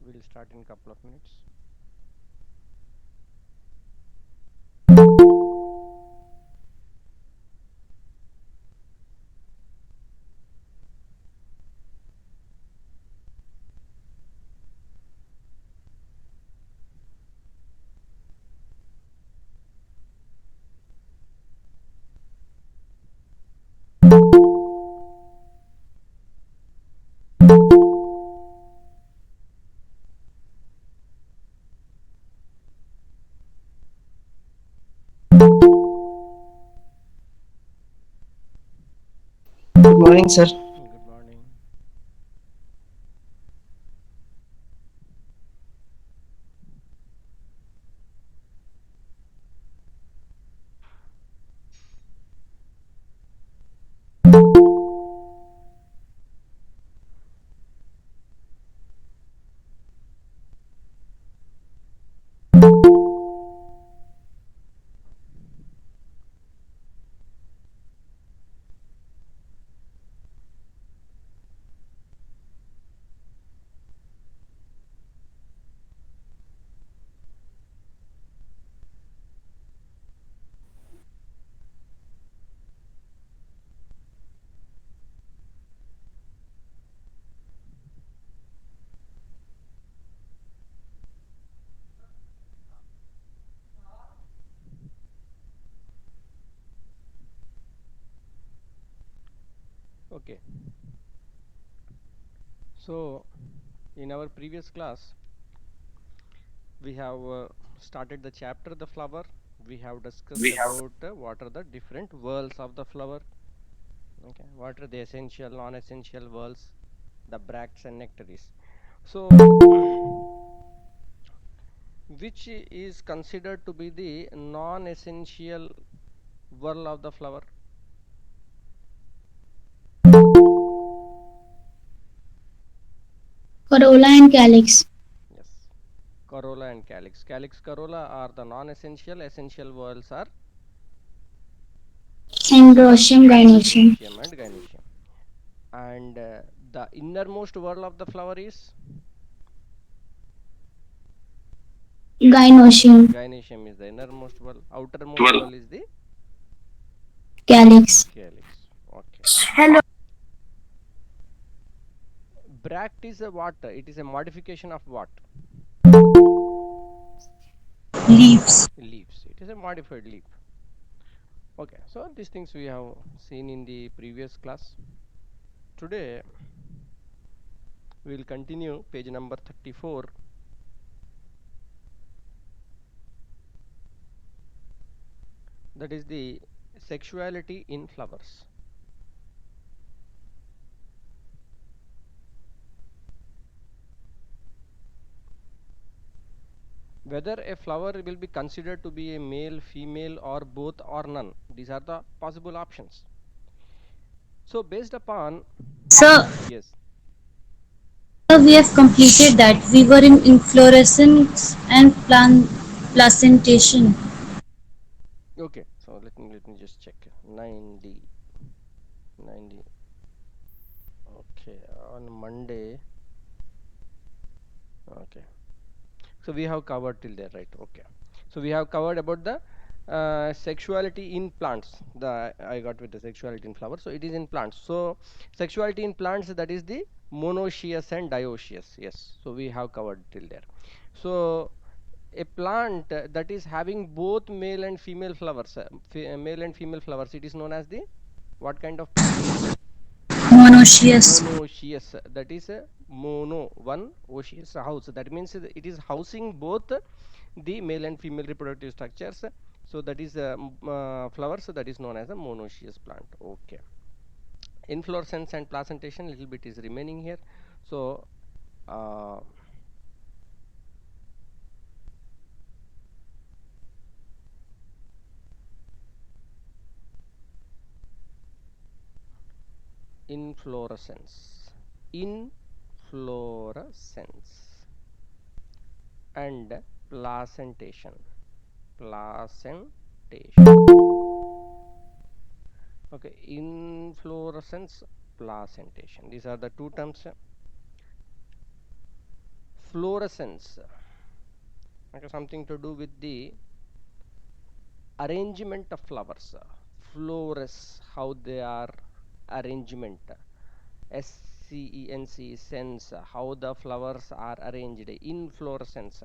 We'll start in a couple of minutes. Good morning, sir. Good morning. Okay. So, in our previous class, we have started the chapter the flower. We have discussed about what are the different worlds of the flower. Okay. What are the essential, non-essential worlds, the bracts and nectaries. So, which is considered to be the non-essential world of the flower? Corolla and calyx. Yes. Corolla and calyx. Calyx, corolla are the non-essential. Essential worlds are Androecium, gynoecium. androecium and gynoecium. And the innermost whorl of the flower is Gynoecium. gynoecium is the innermost whorl. Outermost whorl is the Calyx. calyx. Okay. Hello. Bract is a what? It is a modification of what? Leaves. Leaves. It is a modified leaf. Okay. So these things we have seen in the previous class. Today we will continue page number 34. That is the sexuality in flowers. Whether a flower will be considered to be a male, female, or both or none. These are the possible options. So based upon, So, yes, we have completed that. We were in inflorescence and placentation. okay. So let me just check. 90, 90. Okay, on Monday. Okay. So we have covered till there, right? Okay. So we have covered about the sexuality in plants. The I got with the sexuality in flowers. So it is in plants. So sexuality in plants, that is the monoecious and dioecious. Yes. So we have covered till there. So a plant that is having both male and female flowers, male and female flowers, it is known as the what kind of plant? Monoecious. Monoecious. That is a mono one oecious house. That means it is housing both the male and female reproductive structures. So that is flowers. So that is known as a monoecious plant. Okay. Inflorescence and placentation little bit is remaining here. So uh, inflorescence, inflorescence and placentation, placentation. Okay, inflorescence, placentation, these are the two terms. fluorescence, okay, something to do with the arrangement of flowers. Flores, how they are arrangement. SCENC, sense, how the flowers are arranged. Inflorescence,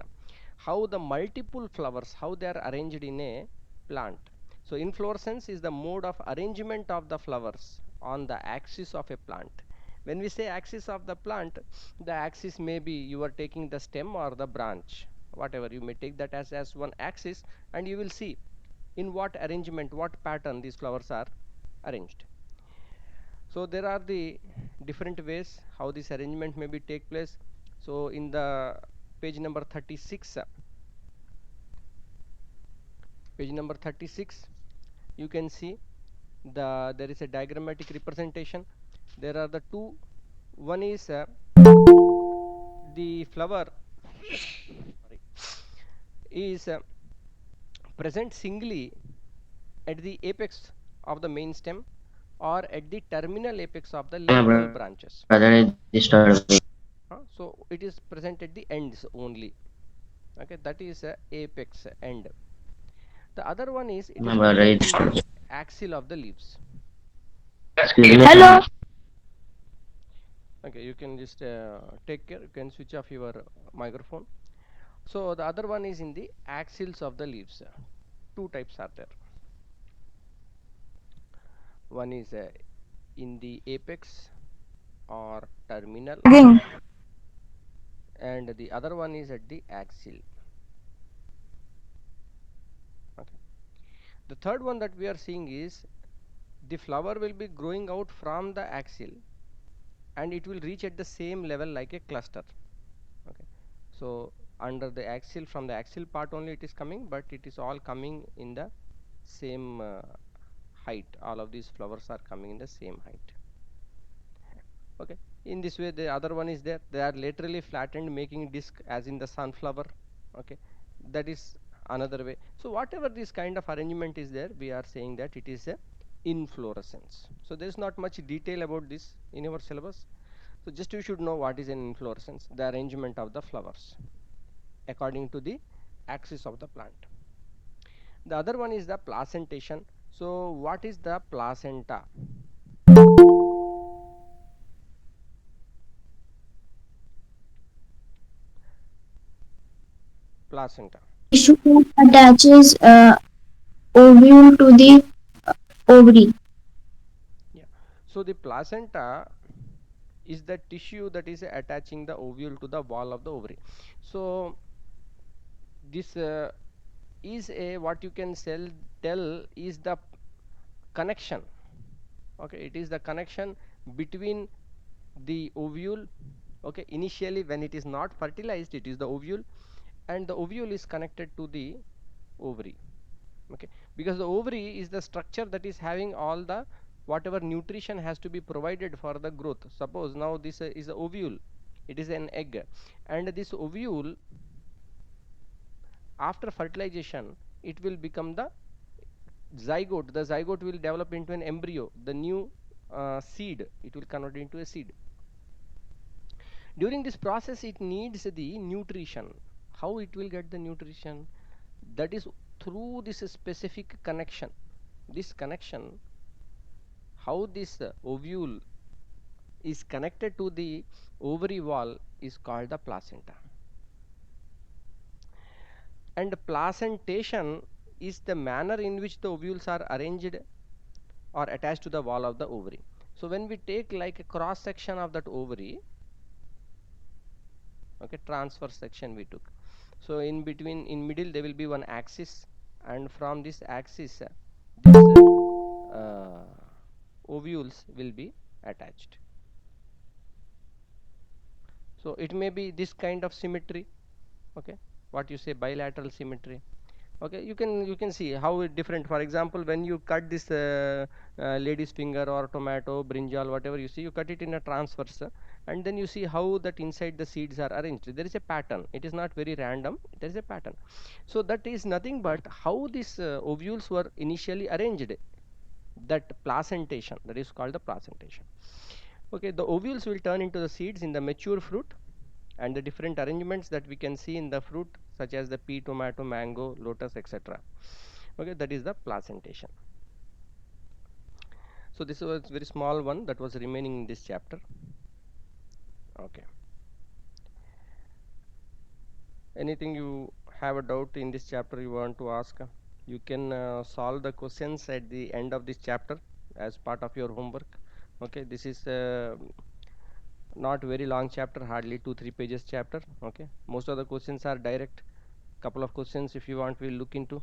how the multiple flowers, how they are arranged in a plant. So inflorescence is the mode of arrangement of the flowers on the axis of a plant. When we say axis of the plant, the axis may be you are taking the stem or the branch, whatever you may take that as one axis, and you will see in what arrangement, what pattern these flowers are arranged. So there are the different ways how this arrangement may be take place. So in the page number 36, you can see there is a diagrammatic representation. There are the two. One is the flower sorry, is present singly at the apex of the main stem or at the terminal apex of the My lateral branches. brother is disturbing. So it is present at the ends only. Okay, that is apex end. The other one is it My is brother is present in the disturbing. axil of the leaves. Excuse me. Hello. Okay, you can just take care, you can switch off your microphone. So the other one is in the axils of the leaves. Two types are there. One is in the apex or terminal, Again. and the other one is at the axil. Okay. The third one that we are seeing is the flower will be growing out from the axil and it will reach at the same level like a cluster. Okay, so under the axil, from the axil part only it is coming, but it is all coming in the same height. All of these flowers are coming in the same height. Okay, in this way the other one is there, they are laterally flattened making disc as in the sunflower. Okay, that is another way. So whatever this kind of arrangement is there, we are saying that it is a inflorescence. So there is not much detail about this in our syllabus. So just you should know what is an inflorescence, the arrangement of the flowers according to the axis of the plant. The other one is the placentation. So what is the placenta? Placenta. Tissue that attaches ovule to the ovary. Yeah. So the placenta is the tissue that is attaching the ovule to the wall of the ovary. So this is a what you can tell is the connection. Okay, it is the connection between the ovule. Okay, initially when it is not fertilized, it is the ovule, and the ovule is connected to the ovary. Okay, because the ovary is the structure that is having all the whatever nutrition has to be provided for the growth. Suppose now this is the ovule, it is an egg, and this ovule after fertilization it will become the zygote. The zygote will develop into an embryo, the new seed, it will convert into a seed. During this process it needs the nutrition. How it will get the nutrition? That is through this specific connection. This connection, how this ovule is connected to the ovary wall, is called the placenta. And placentation is the manner in which the ovules are arranged or attached to the wall of the ovary. So when we take like a cross section of that ovary, okay, transverse section we took, so in between, in middle there will be one axis, and from this axis these ovules will be attached. So it may be this kind of symmetry. Okay, what you say, bilateral symmetry. Okay, you can see how it different. For example, when you cut this lady's finger or tomato, brinjal, whatever you see, you cut it in a transverse, and then you see how that inside the seeds are arranged. There is a pattern, it is not very random, there is a pattern. So that is nothing but how these ovules were initially arranged, that placentation, that is called the placentation. Okay, the ovules will turn into the seeds in the mature fruit, and the different arrangements that we can see in the fruit, such as the pea, tomato, mango, lotus, etc. Okay, that is the placentation. So this was very small one that was remaining in this chapter. Okay. Anything you have a doubt in this chapter you want to ask? You can solve the questions at the end of this chapter as part of your homework. Okay, this is not very long chapter, hardly 2-3 pages chapter. Okay, most of the questions are direct. Couple of questions if you want we'll look into.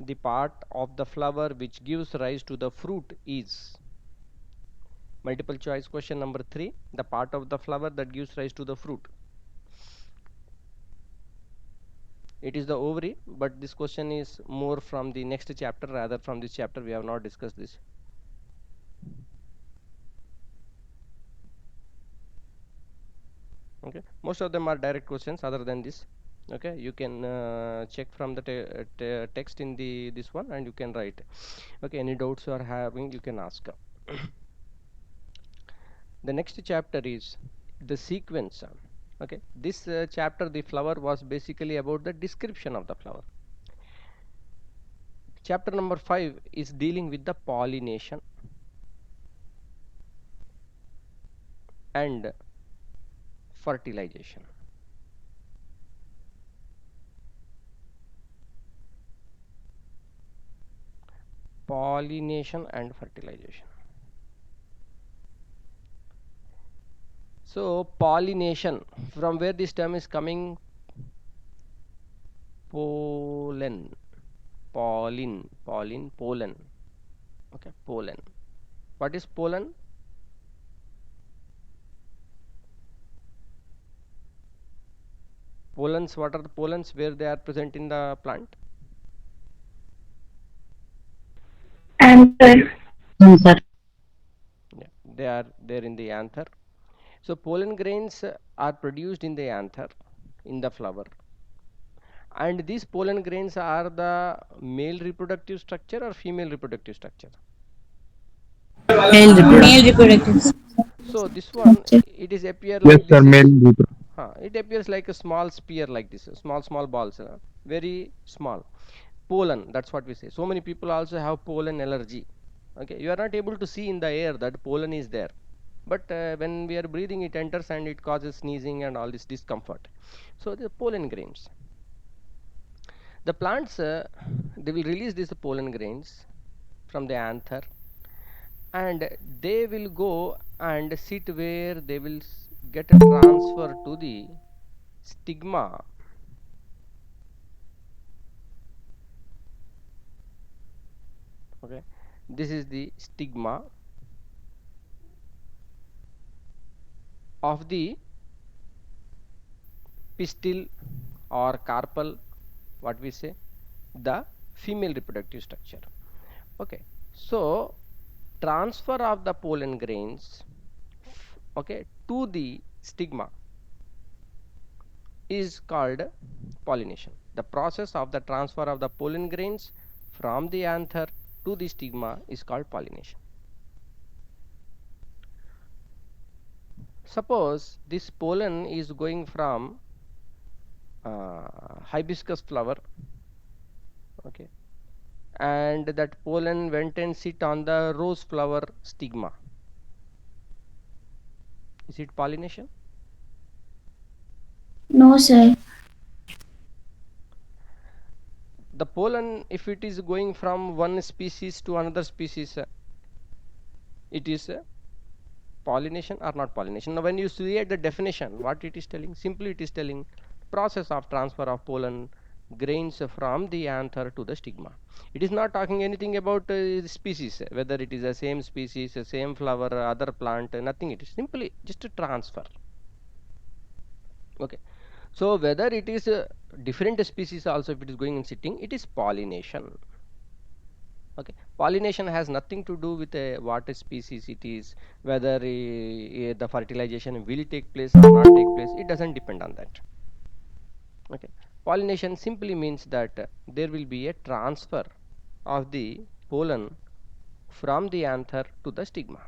The part of the flower which gives rise to the fruit is, multiple choice question number 3, the part of the flower that gives rise to the fruit. It is the ovary, but this question is more from the next chapter rather from this chapter. We have not discussed this. Okay, most of them are direct questions other than this. Okay, you can check from the text in the this one and you can write. Okay, any doubts you are having you can ask. The next chapter is the sequence. Okay, this chapter, the flower, was basically about the description of the flower. Chapter number 5 is dealing with the pollination and fertilization. Pollination and fertilization. So pollination, from where this term is coming? Pollen, pollen. Okay, pollen. What is pollen? Pollens, what are the pollens where they are present in the plant? Anther. Sir. Yeah, they are there in the anther. So pollen grains are produced in the anther, in the flower. And these pollen grains are the male reproductive structure or female reproductive structure? Male reproductive. So this one, it is appear Yes, like sir. this Male is, repro- it appears like a small spear like this, small balls, very small. Pollen, that's what we say. So many people also have pollen allergy. Okay, you are not able to see in the air that pollen is there, but when we are breathing it enters and it causes sneezing and all this discomfort. So the pollen grains, the plants, they will release these pollen grains from the anther and they will go and sit where they will get a transfer to the stigma. Okay, this is the stigma of the pistil or carpel, what we say, the female reproductive structure. Okay, so transfer of the pollen grains, okay, to the stigma is called pollination. The process of the transfer of the pollen grains from the anther to the stigma is called pollination. Suppose this pollen is going from hibiscus flower, okay, and that pollen went and sit on the rose flower stigma. Is it pollination? No, sir. The pollen, if it is going from one species to another species, it is pollination or not pollination? Now when you see at the definition, what it is telling? Simply it is telling process of transfer of pollen grains from the anther to the stigma. It is not talking anything about species, whether it is the same species, the same flower, other plant, nothing. It is simply just a transfer. Okay, so whether it is different species also, if it is going and sitting, it is pollination. Okay, pollination has nothing to do with what species it is, whether the fertilization will take place or not take place. It doesn't depend on that. Okay, pollination simply means that there will be a transfer of the pollen from the anther to the stigma.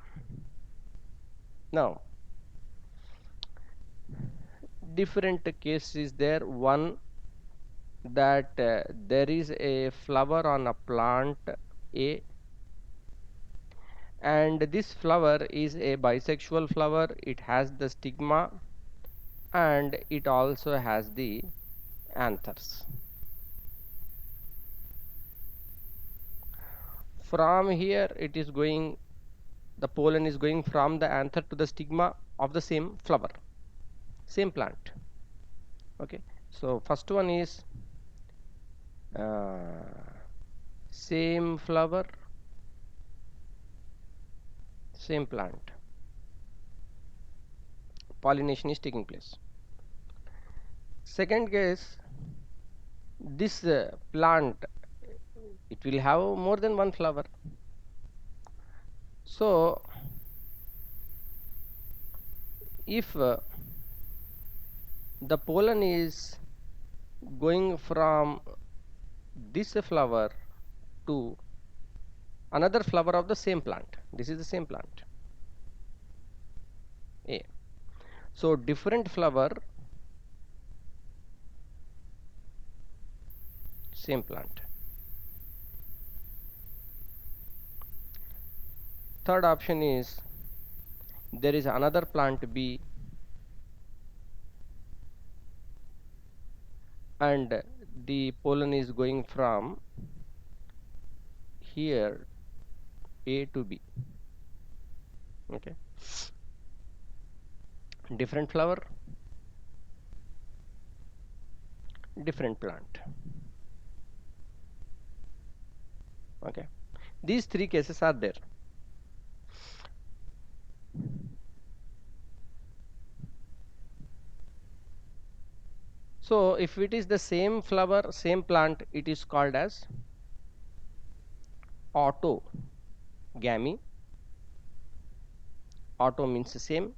Now different case is there. One, that there is a flower on a plant A, and this flower is a bisexual flower. It has the stigma and it also has the anthers. From here it is going, the pollen is going from the anther to the stigma of the same flower, same plant. Okay, so first one is same flower, same plant, pollination is taking place. Second case, this plant, it will have more than one flower. So if the pollen is going from this flower to another flower of the same plant, this is the same plant A, so different flower, same plant. Third option is there is another plant B and the pollen is going from here A to B. Okay, different flower, different plant. Okay, these three cases are there. So if it is the same flower, same plant, it is called as autogamy. Auto means the same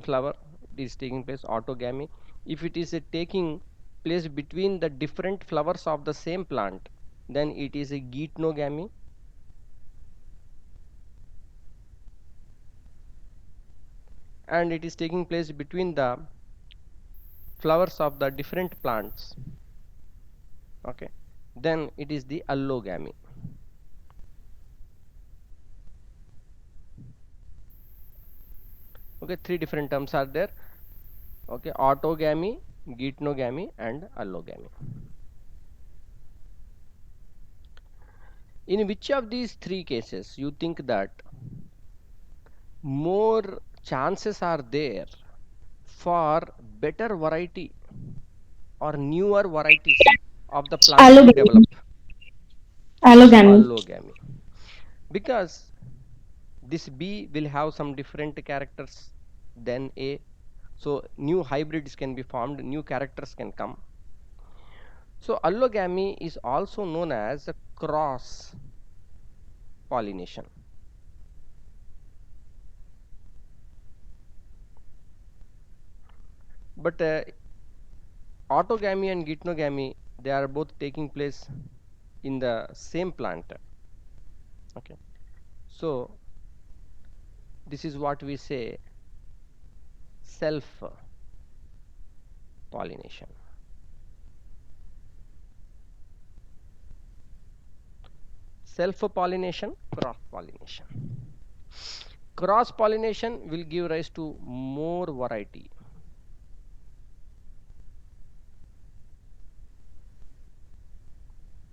flower, it is taking place, autogamy. If it is taking place between the different flowers of the same plant, then it is a geitonogamy. And it is taking place between the flowers of the different plants, okay, then it is the allogamy. Okay, three different terms are there. Okay, autogamy, geitonogamy and allogamy. In which of these three cases you think that more chances are there for better variety or newer varieties of the plant to be Allogamy. developed? Allogamy. Allogamy, because this B will have some different characters than A, so new hybrids can be formed, new characters can come. So allogamy is also known as a cross pollination. But autogamy and geitonogamy, they are both taking place in the same plant. Okay, so this is what we say self pollination. Self pollination, cross pollination. Cross pollination will give rise to more variety.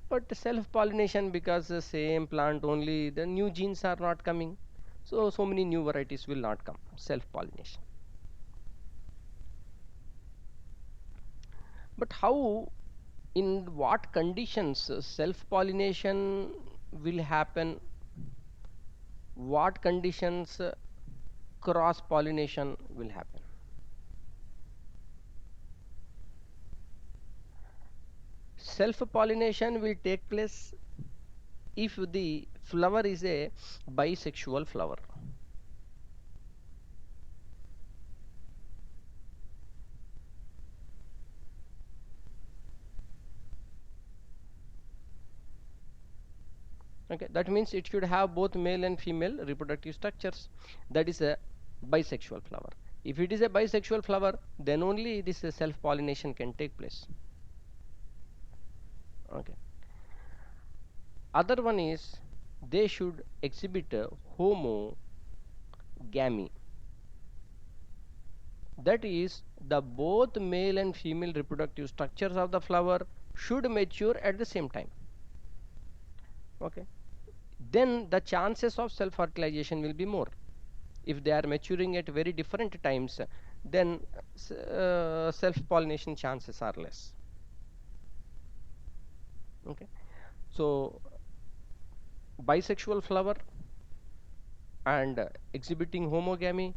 But self pollination, because the same plant only, the new genes are not coming, so many new varieties will not come. Self pollination. But how, in what conditions self pollination will happen, what conditions cross pollination will happen? Self pollination will take place if the flower is a bisexual flower. Okay, that means it should have both male and female reproductive structures. That is a bisexual flower. If it is a bisexual flower, then only this self pollination can take place. Okay, other one is they should exhibit a homogamy. That is, the both male and female reproductive structures of the flower should mature at the same time. Okay, then the chances of self fertilization will be more. If they are maturing at very different times, then self pollination chances are less. Okay, so bisexual flower and exhibiting homogamy,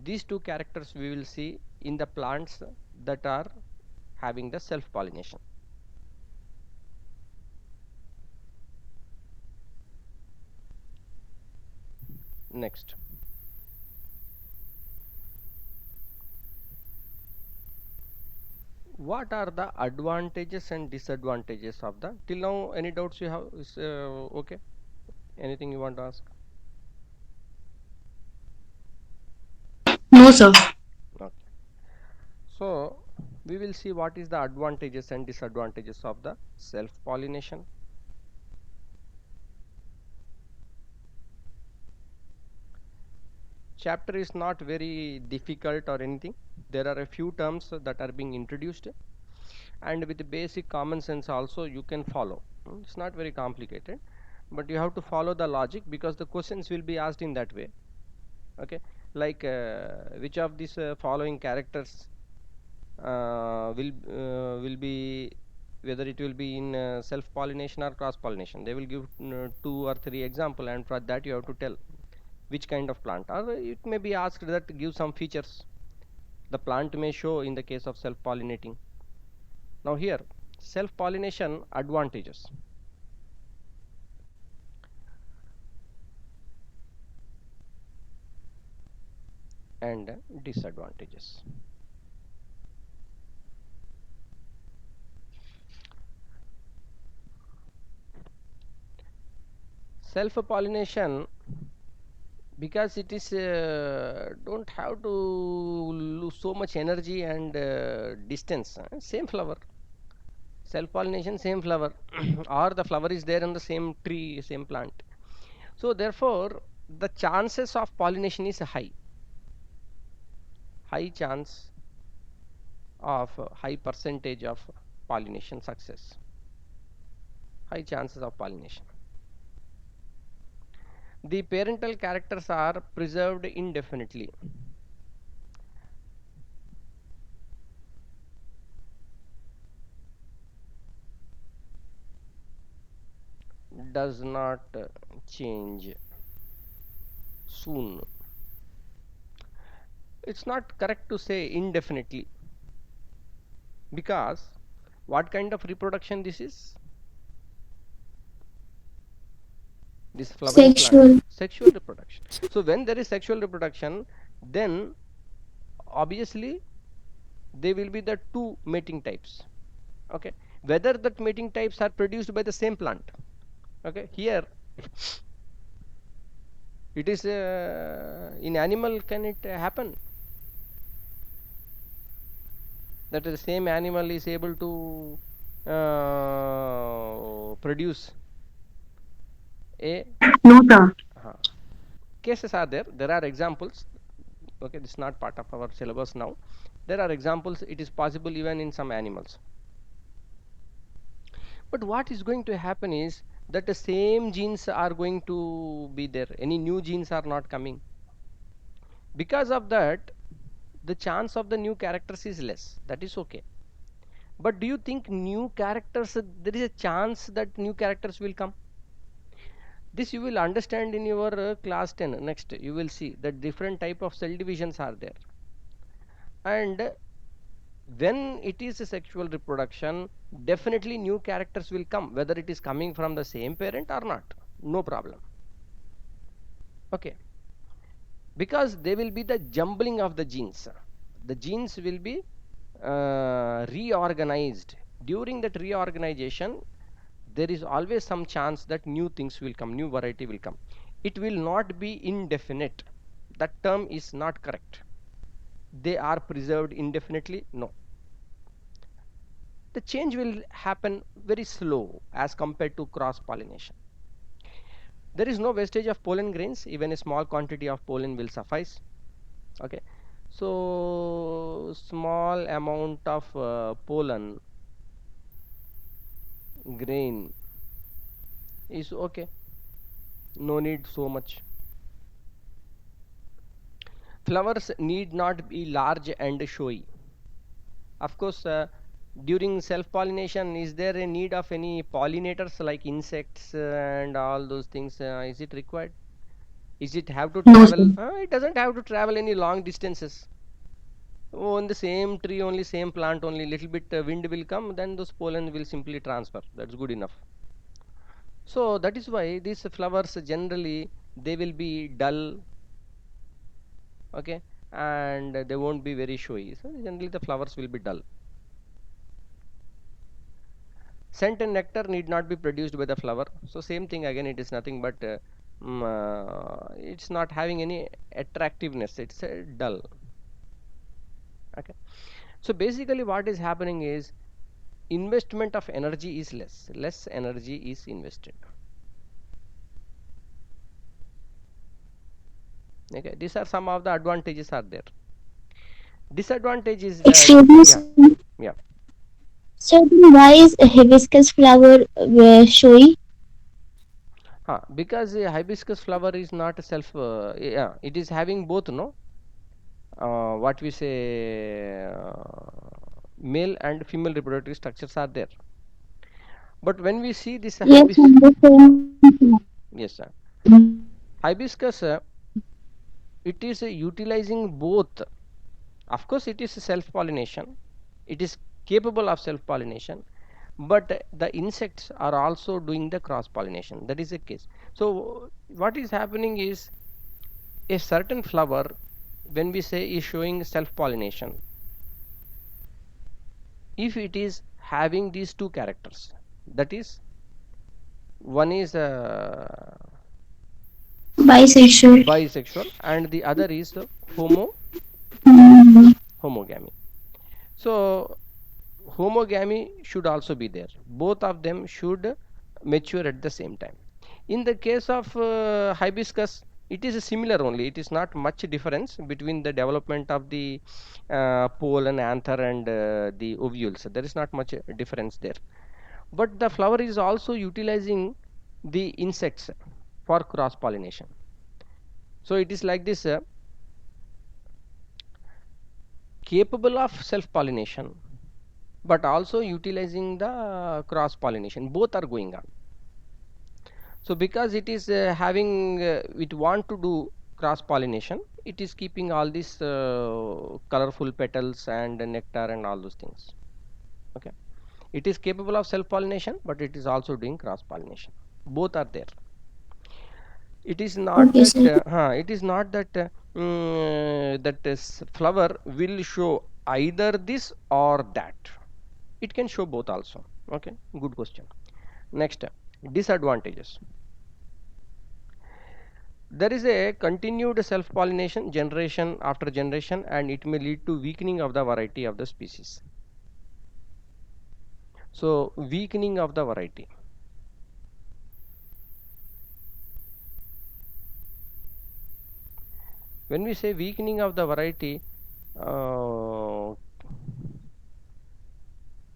these two characters we will see in the plants that are having the self pollination. Next, what are the advantages and disadvantages of the, till now any doubts you have? Is okay, anything you want to ask? No, sir. Okay, so we will see what is the advantages and disadvantages of the self pollination. Chapter is not very difficult or anything. There are a few terms that are being introduced, and with the basic common sense also you can follow. It's not very complicated, but you have to follow the logic because the questions will be asked in that way. Okay, like which of these following characters will be, whether it will be in self pollination or cross pollination. They will give 2 or 3 example, and for that you have to tell which kind of plant, or it may be asked that give some features the plant may show in the case of self pollinating. Now here, self pollination advantages. And disadvantages. Self pollination, because it is don't have to lose so much energy and distance, same flower, self pollination same flower or the flower is there in the same tree, same plant, so therefore the chances of pollination is high chance of high percentage of pollination success, high chances of pollination. The parental characters are preserved indefinitely. Does not change soon. It's not correct to say indefinitely, because what kind of reproduction this is? This flowering Sexual. plant, sexual reproduction. So when there is sexual reproduction, then obviously there will be the 2 mating types. Okay, whether that mating types are produced by the same plant. Okay, here it is in animal, can it happen that the same animal is able to produce a No, sir. cases are there, there are examples. Okay, this is not part of our syllabus now. There are examples, it is possible even in some animals. But what is going to happen is that the same genes are going to be there, any new genes are not coming. Because of that, the chance of the new characters is less. That is okay. But do you think new characters, there is a chance that new characters will come? This you will understand in your class 10. Next you will see that different type of cell divisions are there, and when it is a sexual reproduction, definitely new characters will come, whether it is coming from the same parent or not, no problem. Okay, because they will be the jumbling of the genes. The genes will be reorganized. During that reorganization, there is always some chance that new things will come, new variety will come. It will not be indefinite. That term is not correct. They are preserved indefinitely? No. The change will happen very slow as compared to cross pollination. There is no wastage of pollen grains. Even a small quantity of pollen will suffice. Okay, so small amount of pollen grain is okay, no need so much. Flowers need not be large and showy. Of course, during self pollination, is there a need of any pollinators like insects and all those things? Is it required? Is it have to No, travel? sir. It doesn't have to travel any long distances. On the same tree, only same plant, only little bit wind will come, then those pollen will simply transfer. That's good enough. So that is why these flowers generally they will be dull, okay, and they won't be very showy. So generally the flowers will be dull. Scent and nectar need not be produced by the flower. So same thing again, it is nothing but it's not having any attractiveness. It's dull. Okay. So basically, what is happening is investment of energy is less energy is invested. Okay, these are some of the advantages are there. Disadvantage is Excuse me, yeah, sir. yeah. So then why is a hibiscus flower showy? Because hibiscus flower is not a self yeah, it is having both, no, what we say, male and female reproductive structures are there. But when we see this Yes, on the same flower. yes sir, hibiscus it is utilizing both. Of course, it is self pollination, it is capable of self pollination, but the insects are also doing the cross pollination. That is the case. So what is happening is a certain flower, when we say is showing self pollination, if it is having these two characters, that is, one is Bisexual. bisexual and the other is Mm, homogamy. So homogamy should also be there. Both of them should mature at the same time. In the case of hibiscus, it is similar only. It is not much difference between the development of the pollen, anther, and the ovules. There is not much difference there. But the flower is also utilizing the insects for cross pollination. So it is like this, capable of self pollination, but also utilizing the cross pollination. Both are going on. So because it is having it want to do cross pollination, it is keeping all these colorful petals and nectar and all those things. Okay, it is capable of self pollination, but it is also doing cross pollination. Both are there. It is not okay, that sir. it is not that that this flower will show either this or that. It can show both also. Okay, good question. Next, disadvantages. There is a continued self pollination generation after generation, and it may lead to weakening of the variety of the species. So weakening of the variety. When we say weakening of the variety, uh,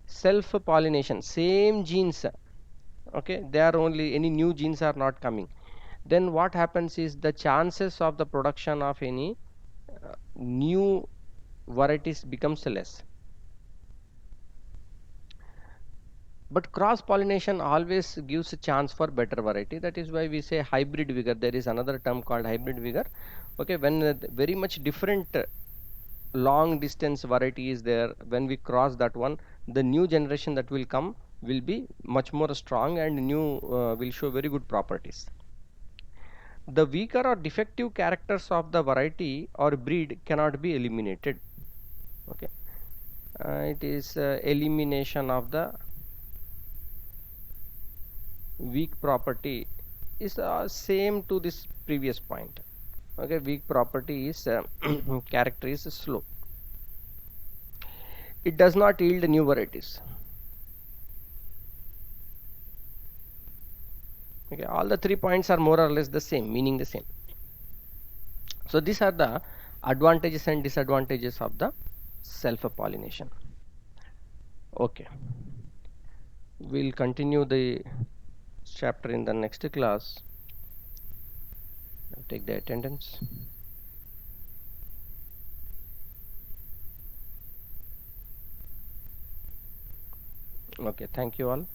self pollination, same genes, okay, they are only, any new genes are not coming. Then what happens is the chances of the production of any new varieties becomes less. But cross pollination always gives a chance for better variety. That is why we say hybrid vigor. There is another term called hybrid vigor. Okay, when very much different long distance variety is there, when we cross that one, the new generation that will come will be much more strong and new will show very good properties. The weaker or defective characters of the variety or breed cannot be eliminated. Okay, it is elimination of the weak property is same to this previous point. Okay, weak property is character is slow. It does not yield new varieties. Okay, all the 3 points are more or less the same, meaning the same. So these are the advantages and disadvantages of the self-pollination. Okay, we'll continue the chapter in the next class. Take the attendance. Okay, thank you all.